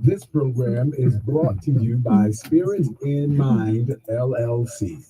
This program is brought to you by Spirit in Mind LLC.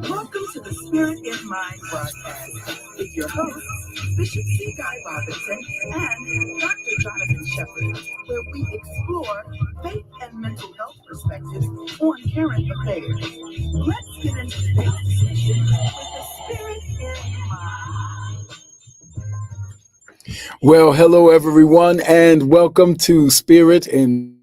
Welcome to the Spirit in Mind broadcast with your hosts, Bishop C. Guy Robinson and Dr. Jonathan Shepard, where we explore faith and mental health perspectives on current affairs. Let's get into today's discussion with the Spirit in Mind. Well, hello everyone, and welcome to Spirit in Mind.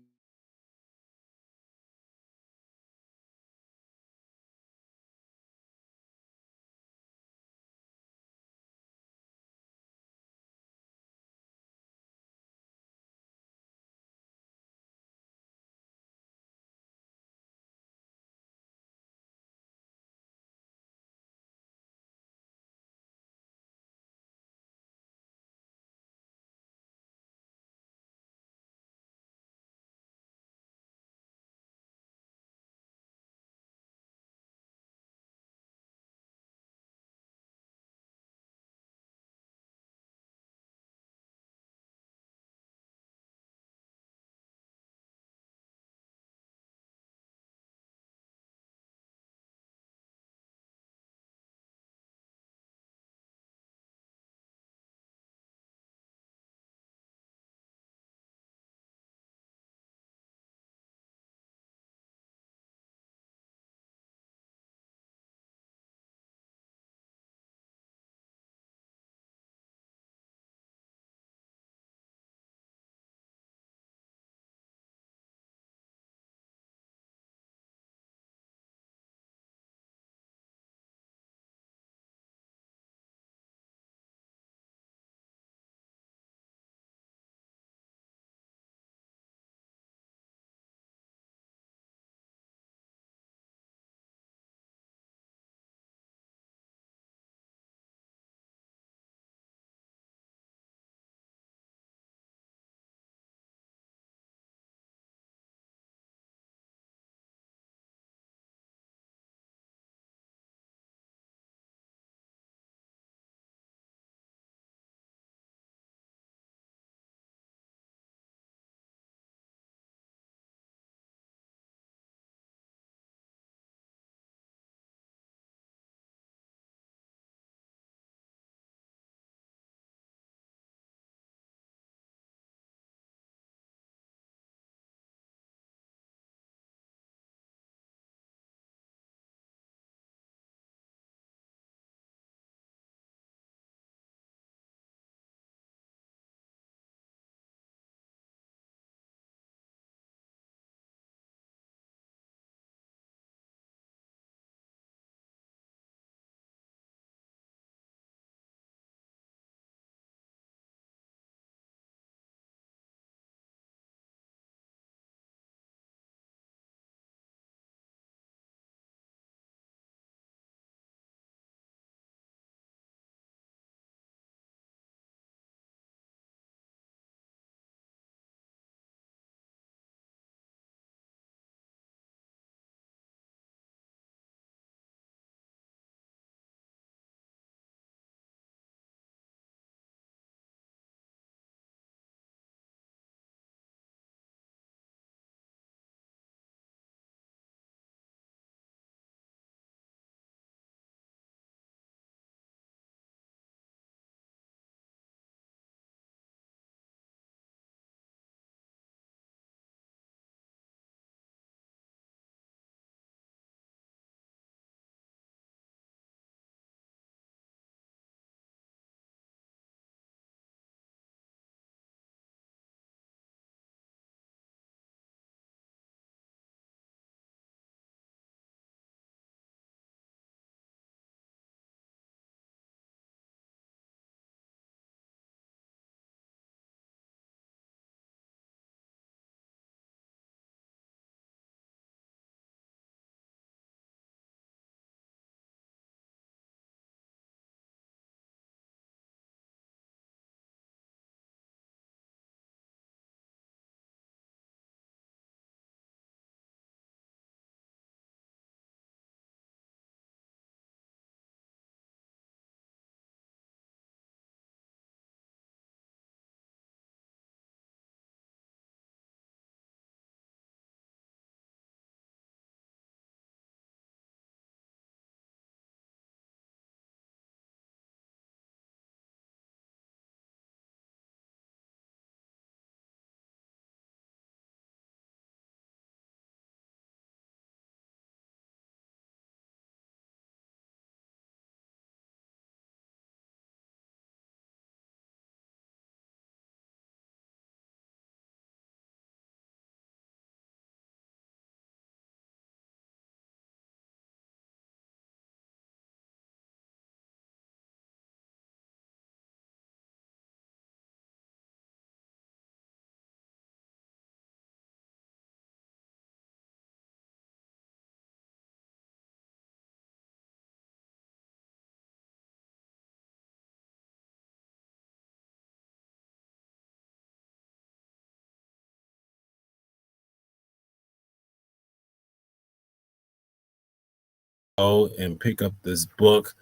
go and pick up this book.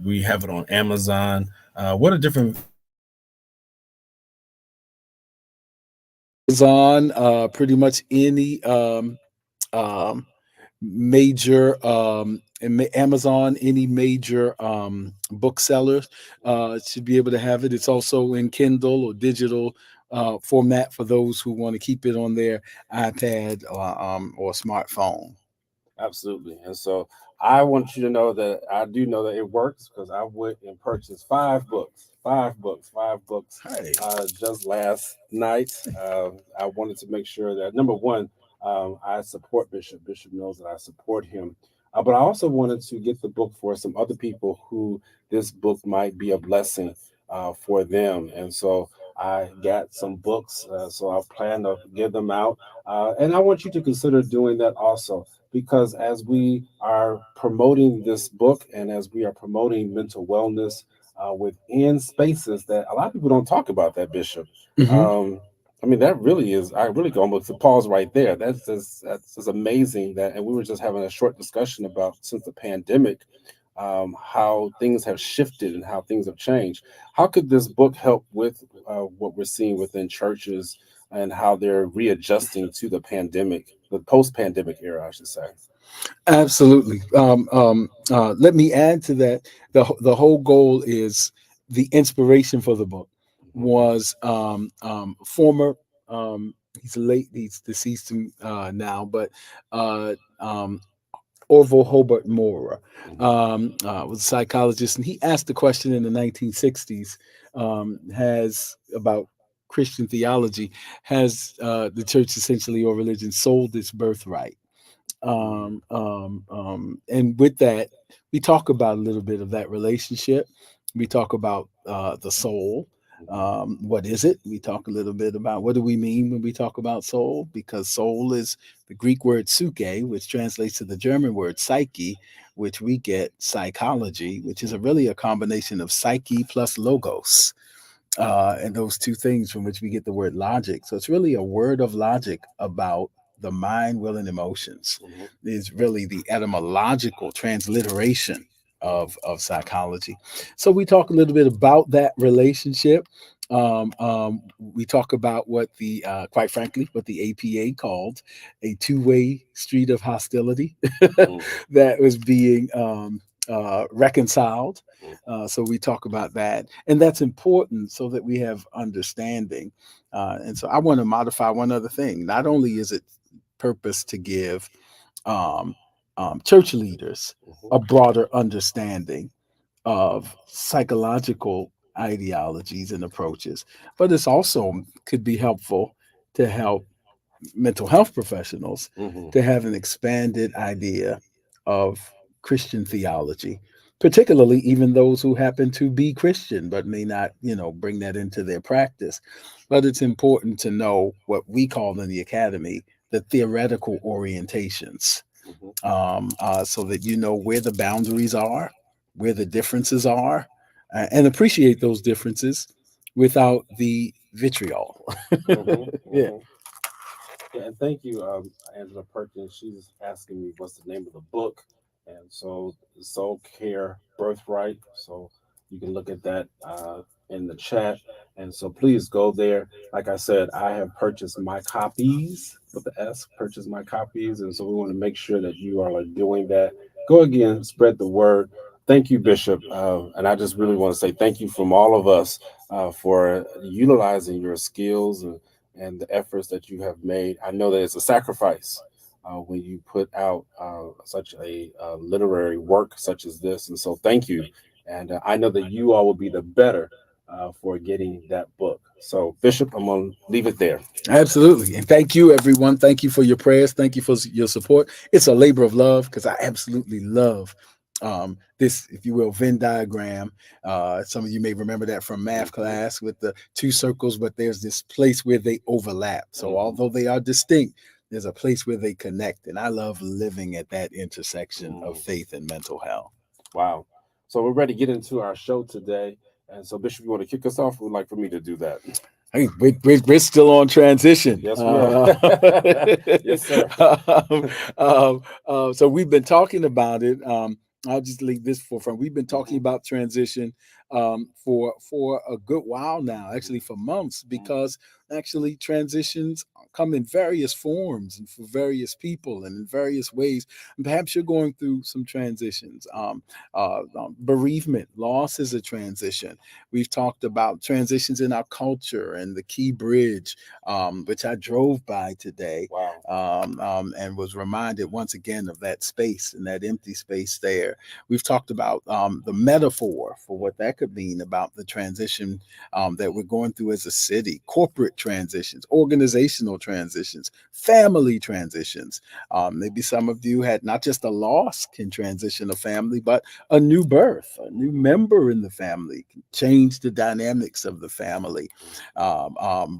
We have it on Amazon. What a different Amazon, pretty much any um, major Amazon, any major booksellers should be able to have it. It's also in Kindle or digital format for those who want to keep it on their iPad or smartphone. Absolutely. And so I want you to know that I do know that it works because I went and purchased five books Hey. just last night. I wanted to make sure that number one, I support Bishop. Bishop knows that I support him. But I also wanted to get the book for some other people who this book might be a blessing for them. And so I got some books, so I plan to give them out. And I want you to consider doing that also because as we are promoting this book and as we are promoting mental wellness within spaces that a lot of people don't talk about that, Bishop. Mhm. I mean, that really is, I really go almost to pause right there. That's just amazing that, and we were just having a short discussion about since the pandemic, how things have shifted and how things have changed. How could this book help with what we're seeing within churches and how they're readjusting to the pandemic, the post-pandemic era, I should say? Absolutely. Let me add to that. The whole goal is the inspiration for the book Mhm. was former. He's late. He's deceased now, but uh, um, Orville Hobart Moore Mhm. was a psychologist, and he asked the question in the 1960s: Has about Christian theology has the church essentially or religion sold its birthright? And with that, we talk about a little bit of that relationship. We talk about the soul. Mhm. What is it? We talk a little bit about what do we mean when we talk about soul, because soul is the Greek word suke, which translates to the German word psyche, which we get psychology, which is really a combination of psyche plus logos, and those two things from which we get the word logic. So it's really a word of logic about the mind, will, and emotions. Mhm. Is really the etymological transliteration of psychology. So we talk a little bit about that relationship. We talk about what the, quite frankly, what the APA called a two-way street of hostility Mhm. that was being reconciled. Mhm. So we talk about that, and that's important so that we have understanding. And so I want to modify one other thing. Not only is it purpose to give um, church leaders Mhm. a broader understanding of psychological ideologies and approaches, but it's also could be helpful to help mental health professionals Mhm. to have an expanded idea of Christian theology, particularly even those who happen to be Christian but may not, bring that into their practice. But it's important to know what we call in the academy the theoretical orientations, Mhm. so that you know where the boundaries are, where the differences are, and appreciate those differences without the vitriol. Mhm. Yeah. Mhm. Yeah, and thank you, Angela Perkins. She's asking me what's the name of the book, and so Soul Care Birthright. So you can look at that in the chat, and so please go there. Like I said, I have purchased my copies with the S. Purchased my copies, and so we want to make sure that you all are doing that. Go again, spread the word. Thank you, Bishop, and I just really want to say thank you from all of us for utilizing your skills and the efforts that you have made. I know that it's a sacrifice when you put out such a literary work such as this. And so thank you. And I know that you all will be the better for getting that book. So, Bishop, I'm going to leave it there. Absolutely. And thank you, everyone. Thank you for your prayers. Thank you for your support. It's a labor of love because I absolutely love this, if you will, Venn diagram. Some of you may remember that from math Mhm. class with the two circles, but there's this place where they overlap. So Mhm. although they are distinct, there's a place where they connect. And I love living at that intersection of Mm. faith and mental health. Wow. So we're ready to get into our show today. And so, Bishop, you want to kick us off? Would like for me to do that? Hey, we're still on transition. Yes, we are. Yes, sir. So we've been talking about it. I'll just leave this for fun. We've been talking about transition for a good while now, actually for months, because actually transitions come in various forms and for various people and in various ways. And perhaps you're going through some transitions. Bereavement, loss is a transition. We've talked about transitions in our culture and the Key Bridge, which I drove by today, Wow. and was reminded once again of that space and that empty space there. We've talked about the metaphor for what that could mean about the transition that we're going through as a city, corporate transitions, organizational transitions, family transitions. Maybe some of you had not just a loss can transition a family, but a new birth, a new member in the family can change the dynamics of the family.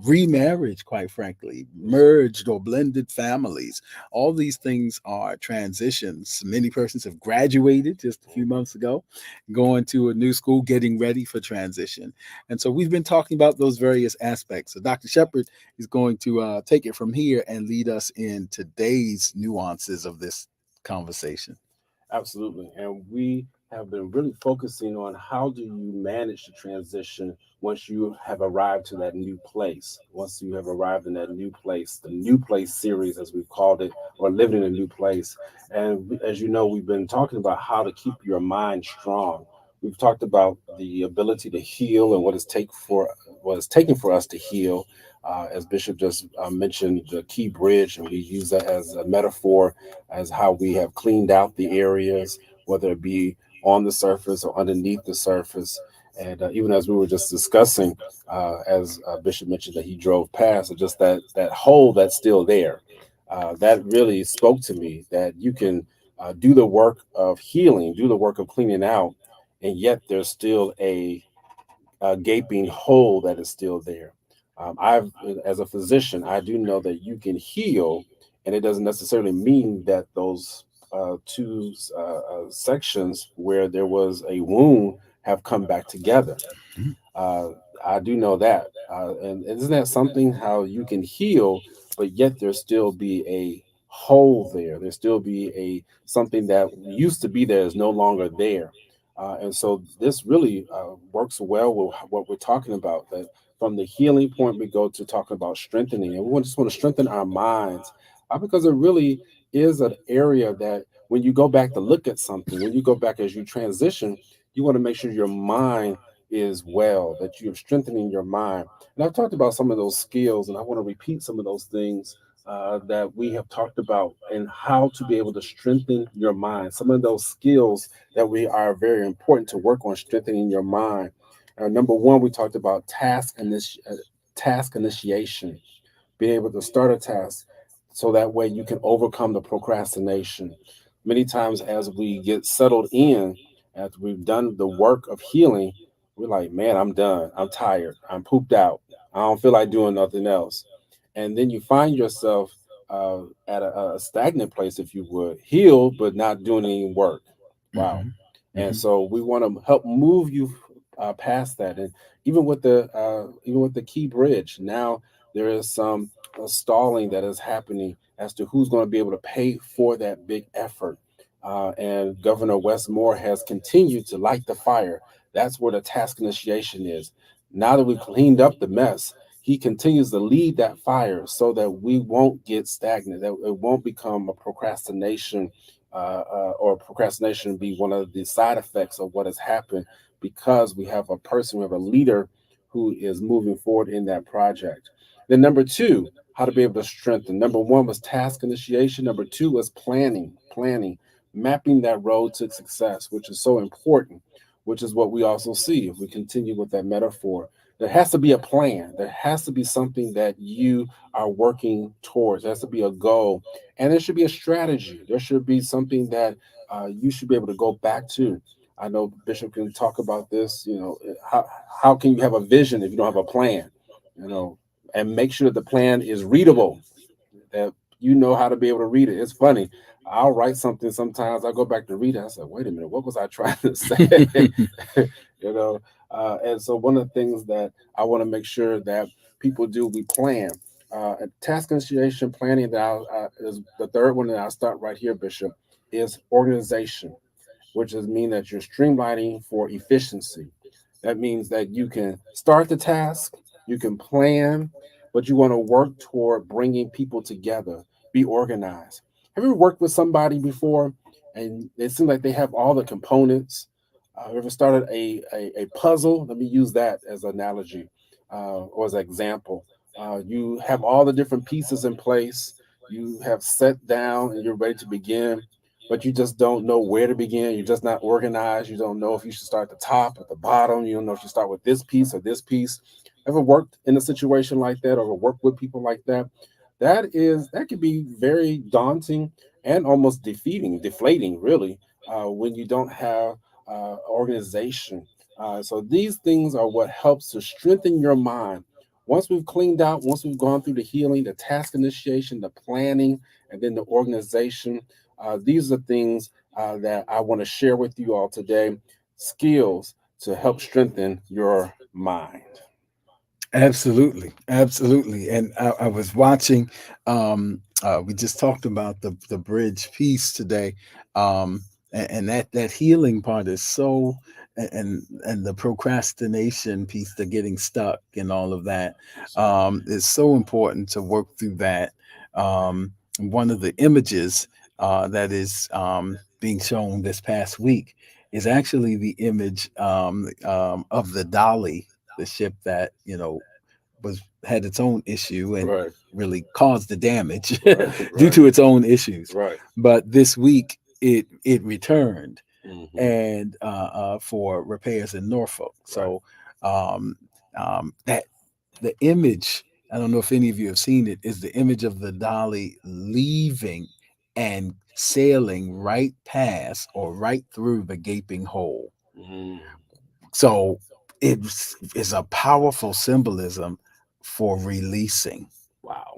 Remarriage, quite frankly, merged or blended families. All these things are transitions. Many persons have graduated just a few months ago, going to a new school, getting ready for transition. And so we've been talking about those various aspects. So Dr. Shepherd is going to take it from here and lead us in today's nuances of this conversation. Absolutely. And we have been really focusing on how do you manage the transition once you have arrived to that new place. Once you have arrived in that new place, the new place series, as we've called it, or living in a new place. And as you know, we've been talking about how to keep your mind strong. We've talked about the ability to heal and what it's taking for us to heal. As Bishop just mentioned, the Key Bridge, and we use that as a metaphor as how we have cleaned out the areas, whether it be on the surface or underneath the surface. And even as we were just discussing, as Bishop mentioned that he drove past, just that hole that's still there, that really spoke to me that you can do the work of healing, do the work of cleaning out, and yet there's still a gaping hole that is still there. As a physician, I do know that you can heal, and it doesn't necessarily mean that those two sections where there was a wound have come back together. Uh, I do know that, and isn't that something? How you can heal, but yet there still be a hole there. There still be a something that used to be there is no longer there, and so this really works well with what we're talking about. That from the healing point, we go to talking about strengthening, and just want to strengthen our minds, because it really is an area that when you go back to look at something, when you go back as you transition, you want to make sure your mind is well, that you're strengthening your mind. And I've talked about some of those skills, and I want to repeat some of those things that we have talked about and how to be able to strengthen your mind. Some of those skills that we are very important to work on strengthening your mind. Number one, we talked about task initiation, being able to start a task so that way you can overcome the procrastination. Many times, as we get settled in, after we've done the work of healing, we're like, man, I'm done. I'm tired. I'm pooped out. I don't feel like doing nothing else. And then you find yourself at a stagnant place, if you would, healed, but not doing any work. Wow. Mm-hmm. And Mm-hmm. so we want to help move you past that. And even with the Key Bridge, now there is some stalling that is happening as to who's going to be able to pay for that big effort. And Governor Westmore has continued to light the fire. That's where the task initiation is. Now that we've cleaned up the mess, he continues to lead that fire so that we won't get stagnant, that it won't become a procrastination, or procrastination be one of the side effects of what has happened, because we have a person, we have a leader who is moving forward in that project. Then number two, how to be able to strengthen. Number one was task initiation. Number two was planning, mapping that road to success, which is so important, which is what we also see if we continue with that metaphor. There has to be a plan. There has to be something that you are working towards. There has to be a goal, and there should be a strategy. There should be something that you should be able to go back to. I know Bishop can talk about this. How can you have a vision if you don't have a plan? And make sure that the plan is readable, that you know how to be able to read it. It's funny. I'll write something sometimes. I go back to read it. I said, wait a minute, what was I trying to say? And so one of the things that I want to make sure that people do, we plan. Task initiation planning is the third one that I'll start right here, Bishop, is organization, which is mean that you're streamlining for efficiency. That means that you can start the task, you can plan, but you want to work toward bringing people together, be organized. Have you ever worked with somebody before and it seems like they have all the components? Ever started a puzzle? Let me use that as an analogy or as an example. You have all the different pieces in place. You have set down and you're ready to begin, but you just don't know where to begin. You're just not organized. You don't know if you should start at the top, at the bottom. You don't know if you start with this piece or this piece. Ever worked in a situation like that or worked with people like that? That can be very daunting and almost deflating, really, when you don't have organization. So these things are what helps to strengthen your mind. Once we've cleaned out, once we've gone through the healing, the task initiation, the planning, and then the organization, these are things that I want to share with you all today. Skills to help strengthen your mind. Absolutely, absolutely. And I was watching. We just talked about the bridge piece today, and that healing part is so, and the procrastination piece, the getting stuck, and all of that, is so important to work through that. One of the images that is being shown this past week is actually the image of the Dolly, the ship that had its own issue and Right, really caused the damage right, due right, to its own issues. right. But this week it returned Mhm. and for repairs in Norfolk. So that the image, I don't know if any of you have seen it, is the image of the Dolly leaving and sailing right past or right through the gaping hole. Mhm. So it is a powerful symbolism for releasing. Wow.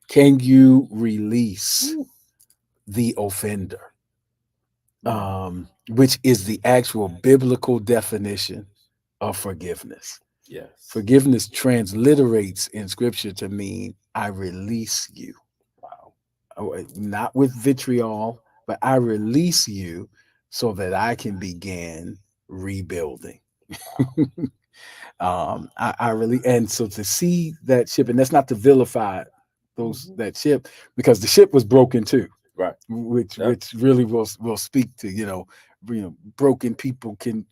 Can you release the offender? Which is the actual biblical definition of forgiveness. Yes. Forgiveness transliterates in scripture to mean I release you. Wow. Not with vitriol, but I release you so that I can begin rebuilding. I really, and so to see that ship, and that's not to vilify that ship, because the ship was broken too, Right. which Yep. which really will speak to broken people can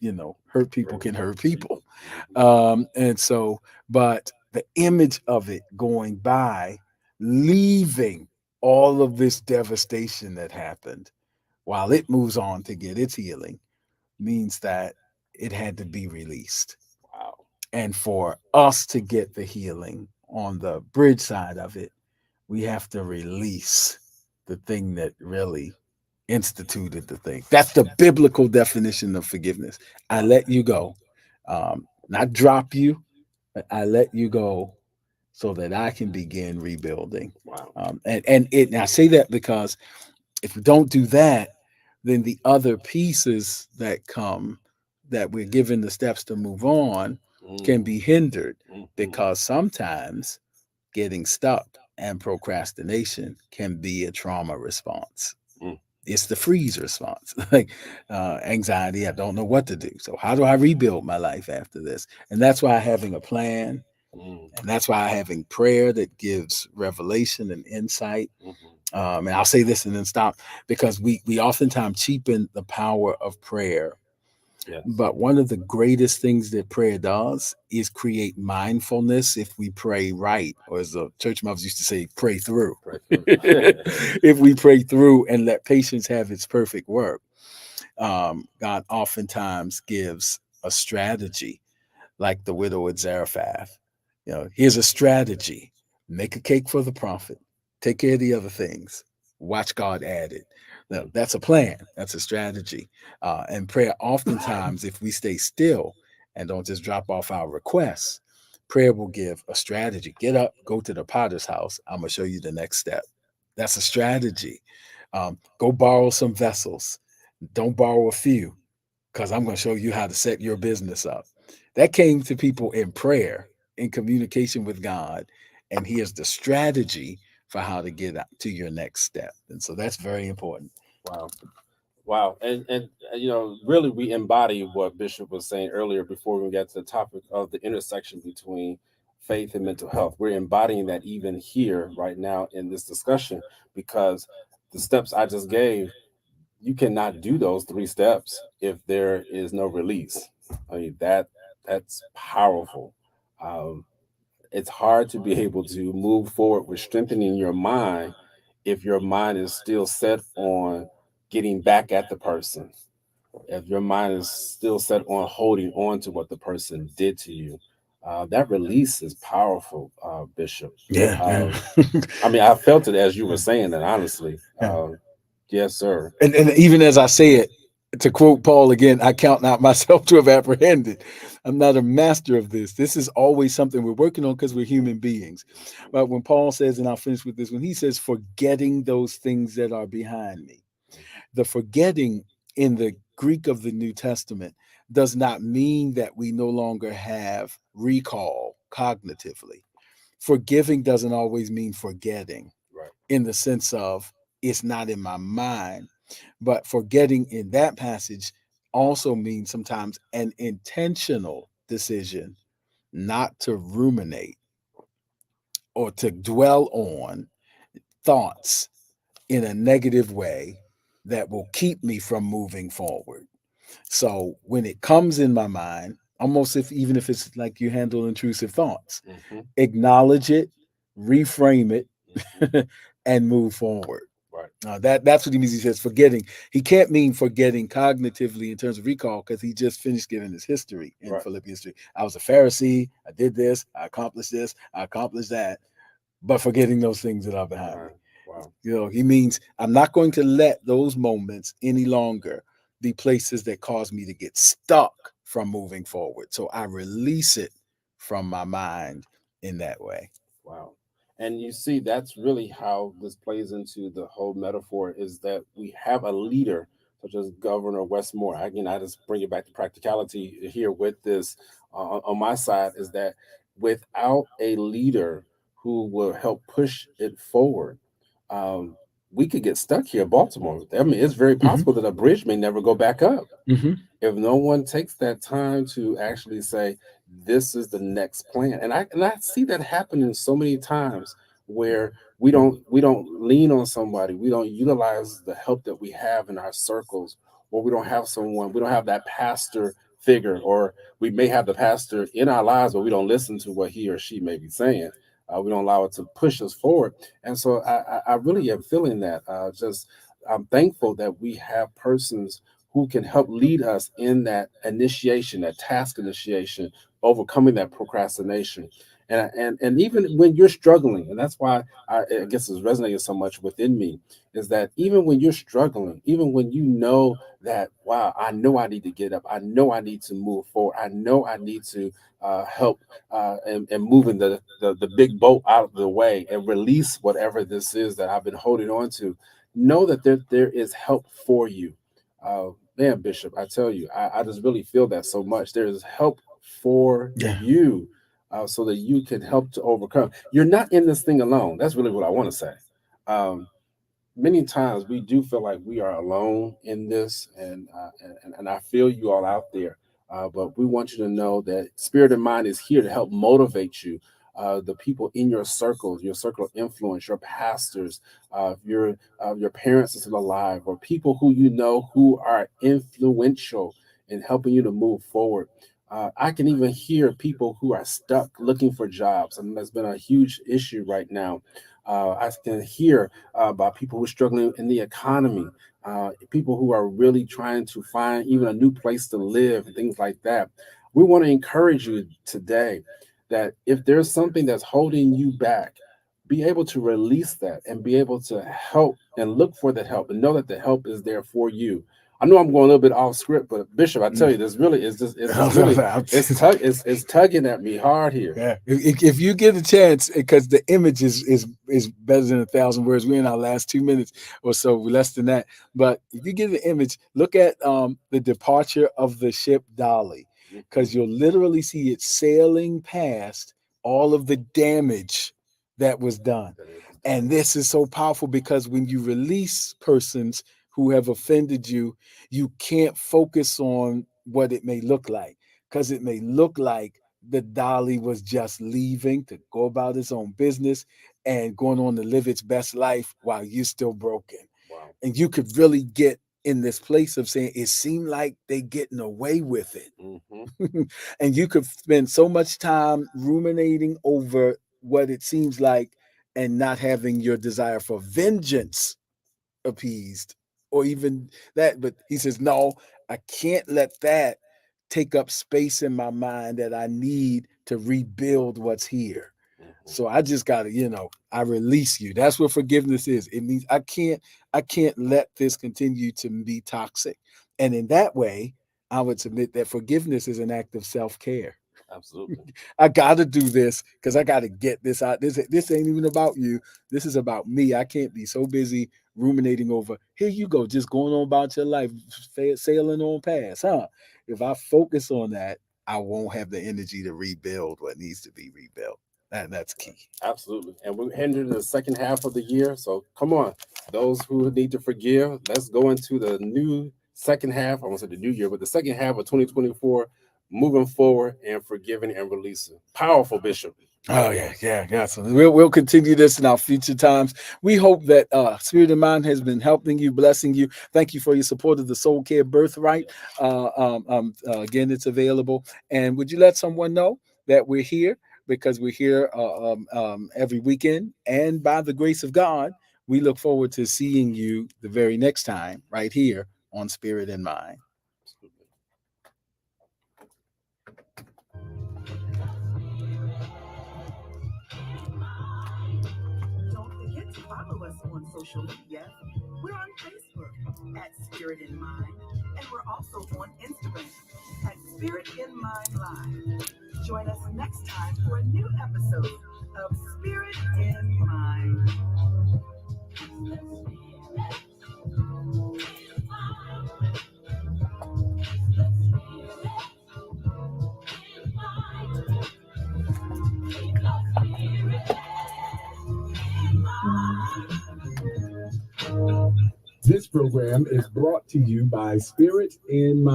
hurt people can hurt people, and so, but the image of it going by, leaving all of this devastation that happened while it moves on to get its healing, means that it had to be released. Wow. And for us to get the healing on the bridge side of it, we have to release the thing that really instituted the thing. That's the biblical definition of forgiveness. I let you go, not drop you, but I let you go so that I can begin rebuilding. Wow. And I say that because if we don't do that, then the other pieces that come, that we're given the steps to move on, can be hindered, because sometimes getting stuck and procrastination can be a trauma response. It's the freeze response, like anxiety. I don't know what to do. So how do I rebuild my life after this? And that's why having a plan, and that's why having prayer that gives revelation and insight. And I'll say this and then stop, because we oftentimes cheapen the power of prayer. Yes. But one of the greatest things that prayer does is create mindfulness if we pray right, or as the church mothers used to say, pray through. If we pray through and let patience have its perfect work, God oftentimes gives a strategy, like the widow at Zarephath. Here's a strategy: make a cake for the prophet, take care of the other things, watch God add it. Now, that's a plan. That's a strategy. And prayer, oftentimes, if we stay still and don't just drop off our requests, prayer will give a strategy. Get up, go to the potter's house. I'm going to show you the next step. That's a strategy. Go borrow some vessels. Don't borrow a few, because I'm going to show you how to set your business up. That came to people in prayer, in communication with God, and here's the strategy for how to get to your next step. And so that's very important. Wow. Wow. And really we embody what Bishop was saying earlier before we get to the topic of the intersection between faith and mental health. We're embodying that even here right now in this discussion, because the steps I just gave, you cannot do those 3 steps if there is no release. I mean, that's powerful. Um, it's hard to be able to move forward with strengthening your mind if your mind is still set on getting back at the person, if your mind is still set on holding on to what the person did to you. That release is powerful, Bishop. Yeah. I mean, I felt it as you were saying that, honestly. Yeah. Yes, sir. And even as I say it, to quote Paul again, I count not myself to have apprehended. I'm not a master of this. This is always something we're working on because we're human beings. But when Paul says, and I'll finish with this, when he says, forgetting those things that are behind me, the forgetting in the Greek of the New Testament does not mean that we no longer have recall cognitively. Forgiving doesn't always mean forgetting, Right. in the sense of it's not in my mind. But forgetting in that passage also means sometimes an intentional decision not to ruminate or to dwell on thoughts in a negative way that will keep me from moving forward. So when it comes in my mind, almost even if it's like you handle intrusive thoughts, acknowledge it, reframe it, and move forward. Right. That's what he means. He says forgetting. He can't mean forgetting cognitively in terms of recall, because he just finished giving his history in Right. Philippians 3. I was a Pharisee. I did this. I accomplished this. I accomplished that. But forgetting those things that are behind me. Wow. He means I'm not going to let those moments any longer be places that cause me to get stuck from moving forward. So I release it from my mind in that way. Wow. And you see, that's really how this plays into the whole metaphor, is that we have a leader such as Governor Westmore. Again, I just bring it back to practicality here with this on my side, is that without a leader who will help push it forward, we could get stuck here in Baltimore. I mean, it's very possible that a bridge may never go back up. If no one takes that time to actually say, this is the next plan. And I see that happening so many times where we don't lean on somebody, we don't utilize the help that we have in our circles, or we don't have that pastor figure, or we may have the pastor in our lives, but we don't listen to what he or she may be saying. We don't allow it to push us forward. And so I really am feeling that. I'm thankful that we have persons who can help lead us in that initiation, that task initiation, overcoming that procrastination. And even when you're struggling, and that's why I guess it's resonating so much within me, is that even when you're struggling, even when you know that, wow, I know I need to get up, I know I need to move forward, I know I need to help and moving the big boat out of the way and release whatever this is that I've been holding on to, know that there is help for you. Man, Bishop, I tell you, I just really feel that so much. There is help for you, so that you can help to overcome. You're not in this thing alone. That's really what I want to say. Many times we do feel like we are alone in this, and I feel you all out there. But we want you to know that Spirit and Mind is here to help motivate you. The people in your circles, your circle of influence, your pastors, your parents that are still alive, or people who you know who are influential in helping you to move forward. I can even hear people who are stuck looking for jobs, and that's been a huge issue right now. I can hear about people who are struggling in the economy, people who are really trying to find even a new place to live and things like that. We want to encourage you today that if there's something that's holding you back, be able to release that and be able to help and look for that help and know that the help is there for you. I know I'm going a little bit off script, but Bishop, I tell you, this really is just it's tugging at me hard here. Yeah. If you get a chance, because the image is better than 1,000 words. We're in our last 2 minutes or so, less than that. But if you get the image, look at the departure of the ship Dolly, because you'll literally see it sailing past all of the damage that was done. And this is so powerful because when you release persons who have offended you, you can't focus on what it may look like, because it may look like the dolly was just leaving to go about its own business and going on to live its best life while you're still broken. Wow. And you could really get in this place of saying it seemed like they getting away with it. Mm-hmm. And you could spend so much time ruminating over what it seems like and not having your desire for vengeance appeased or even that. But he says, no, I can't let that take up space in my mind that I need to rebuild what's here. Mm-hmm. So I just gotta, I release you. That's what forgiveness is. It means I can't let this continue to be toxic. And in that way, I would submit that forgiveness is an act of self-care. Absolutely. I got to do this because I got to get this out. This ain't even about you. This is about me. I can't be so busy ruminating over, here you go, just going on about your life, sailing on past, huh? If I focus on that, I won't have the energy to rebuild what needs to be rebuilt. That's key. Absolutely. And we're heading into the second half of the year. So come on, those who need to forgive, let's go into the new second half. I won't say the new year, but the second half of 2024, moving forward and forgiving and releasing. Powerful, Bishop. Oh yeah. So we'll continue this in our future times. We hope that Spirit and Mind has been helping you, blessing you. Thank you for your support of the Soul Care Birthright. Again, it's available. And would you let someone know that we're here? Because we're here every weekend, and by the grace of God, we look forward to seeing you the very next time right here on Spirit and Mind. Don't forget to follow us on social media. We're on Facebook at Spirit in Mind, and we're also on Instagram at Spirit in Mind Live. Join us next time for a new episode of Spirit in Mind. This program is brought to you by Spirit in Mind.